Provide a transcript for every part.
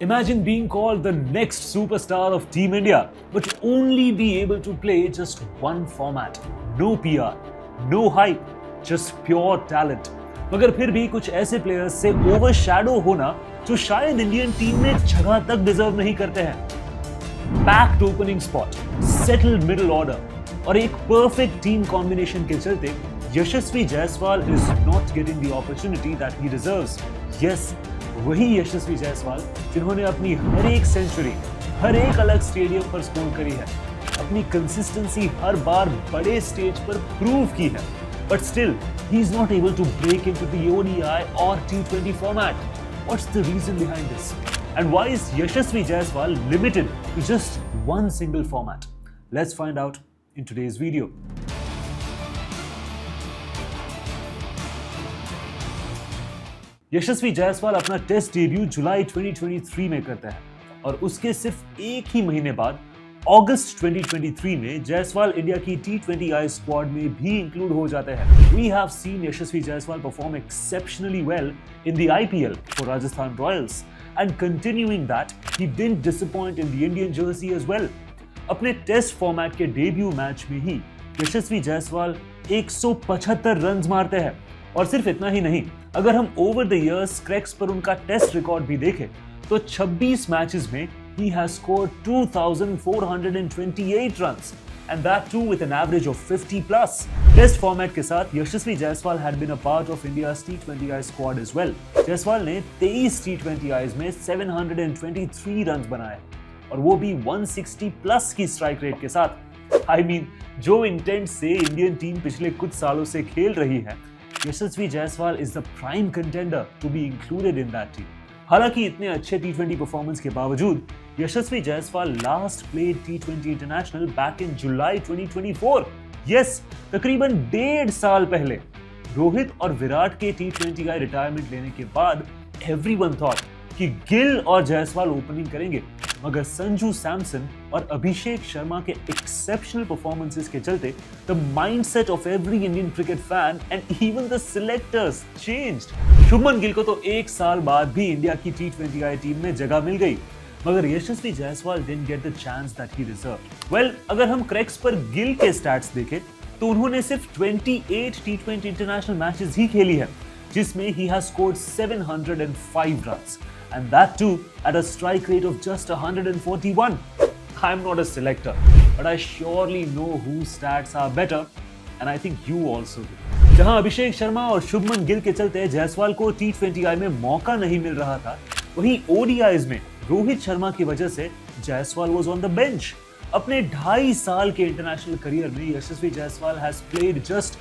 Imagine being called the next superstar of Team India, but only be able to play just one format. No PR, no hype, just pure talent. मगर फिर भी कुछ ऐसे players से overshadow होना जो शायद इंडियन टीम में जगह तक डिजर्व नहीं करते हैं. Packed opening spot, settled middle order और एक परफेक्ट टीम कॉम्बिनेशन के चलते Yashasvi Jaiswal is not getting the opportunity that he deserves. Yes, वही यशस्वी जायसवाल जिन्होंने अपनी हर एक सेंचुरी हर एक अलग स्टेडियम पर स्कोर करी है, अपनी कंसिस्टेंसी हर बार बड़े स्टेज पर प्रूव की है, but still he is not able to break into the ODI or T20 format. What's the reason behind this? And why is Yashasvi Jaiswal limited to just one single format? Let's find out in today's video. यशस्वी जायसवाल अपना test debut जुलाई 2023 में करता है और उसके सिर्फ एक ही महीने बाद अगस्त 2023 में जायसवाल इंडिया की T20I स्क्वाड में भी इंक्लूड हो जाते हैं. We have seen Yashasvi Jaiswal perform exceptionally well in the IPL for Rajasthan Royals and continuing that he didn't disappoint in the Indian jersey as well. अपने टेस्ट फॉर्मेट के debut match में ही यशस्वी Jaiswal 175 run मारते हैं और सिर्फ इतना ही नहीं, अगर हम ओवर द इयर्स क्रैक्स पर उनका टेस्ट रिकॉर्ड भी देखें तो 26 मैचेस में he has scored 2,428 runs and that too with an average of 50 plus. Test format के साथ यशस्वी Jaiswal had been a part of India's T20I squad as well. Jaiswal ने 23 T20Is में 723 रन बनाए और वो भी 160 प्लस की स्ट्राइक रेट के साथ. I mean, जो इंटेंट से इंडियन टीम पिछले कुछ सालों से खेल रही है, यशस्वी Jaiswal is the prime contender to be included in that team. हालांकि इतने अच्छे T20 परफॉर्मेंस के बावजूद Yashasvi Jaiswal last played T20 international back in July 2024. Yes, तकरीबन 1.5 साल पहले. रोहित और विराट के T20I रिटायरमेंट लेने के बाद एवरीवन थॉट कि गिल और जायसवाल ओपनिंग करेंगे, मगर संजू सैमसन और अभिषेक शर्मा के एक्सेप्शनल परफॉर्मेंसेस के चलते the mindset of every Indian cricket fan and even the selectors changed. Shubman Gill को तो 1 साल बाद भी इंडिया की T20I टीम में जगह मिल गई, मगर Yashasvi Jaiswal didn't get the chance that he deserved. Well, अगर हम क्रैक्स पर गिल के स्टैट्स देखें तो उन्होंने सिर्फ 28 T20 इंटरनेशनल मैचेस ही खेली है, जिसमें he has scored 705 runs and that too at a strike rate of just 141. I'm not a selector, but I surely know whose stats are better and I think you also do. जहां अभिषेक शर्मा और शुभमन गिल के चलते जायसवाल को T20I में मौका नहीं मिल रहा था, वहीं ODIs में रोहित शर्मा की वजह से Jaiswal was on the bench. अपने 2.5 साल के इंटरनेशनल करियर में यशस्वी Jaiswal has played just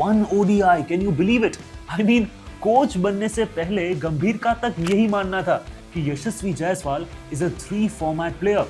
one ODI. Can you believe it? I mean, coach बनने से पहले गंभीर का तक यही मानना था कि Yashasvi Jaiswal is a 3 format player.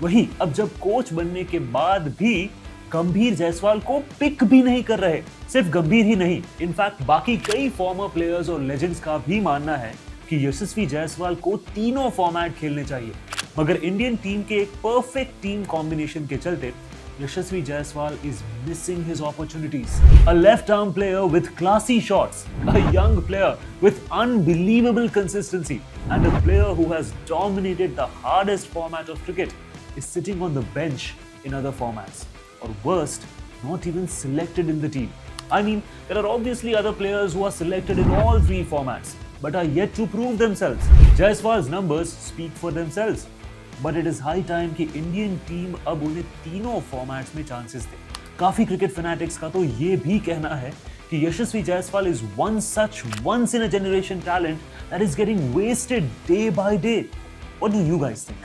वही अब जब कोच बनने के बाद भी गंभीर जायसवाल को पिक भी नहीं कर रहे. सिर्फ गंभीर ही नहीं, इनफैक्ट बाकी कई फॉर्मर प्लेयर्स और लेजेंड्स का भी मानना है कि यशस्वी जायसवाल को तीनों फॉर्मेट खेलने चाहिए, मगर इंडियन टीम के एक परफेक्ट टीम कॉम्बिनेशन के चलते Yashasvi Jaiswal is missing his opportunities. A left-arm player with classy shots, a young player with unbelievable consistency, and a player who has dominated the hardest format of cricket is sitting on the bench in other formats. Or worst, not even selected in the team. I mean, there are obviously other players who are selected in all 3 formats, but are yet to prove themselves. Jaiswal's numbers speak for themselves. But it is high time कि Indian team अब उन्हें तीनों formats में chances दे. काफी cricket fanatics का तो ये भी कहना है कि Yashasvi Jaiswal is one such once in a generation talent that is getting wasted day by day. What do you guys think?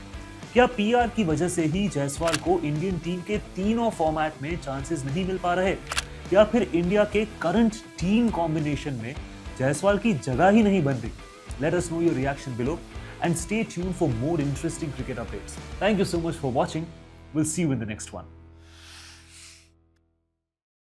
क्या पीआर की वजह से ही जायसवाल को इंडियन टीम के तीनों फॉर्मेट में चांसेस नहीं मिल पा रहे, या फिर इंडिया के करंट टीम कॉम्बिनेशन में जायसवाल की जगह ही नहीं बन रही? Let us know your reaction below and stay tuned for more interesting cricket updates. Thank you so much for watching. We'll see you in the next one.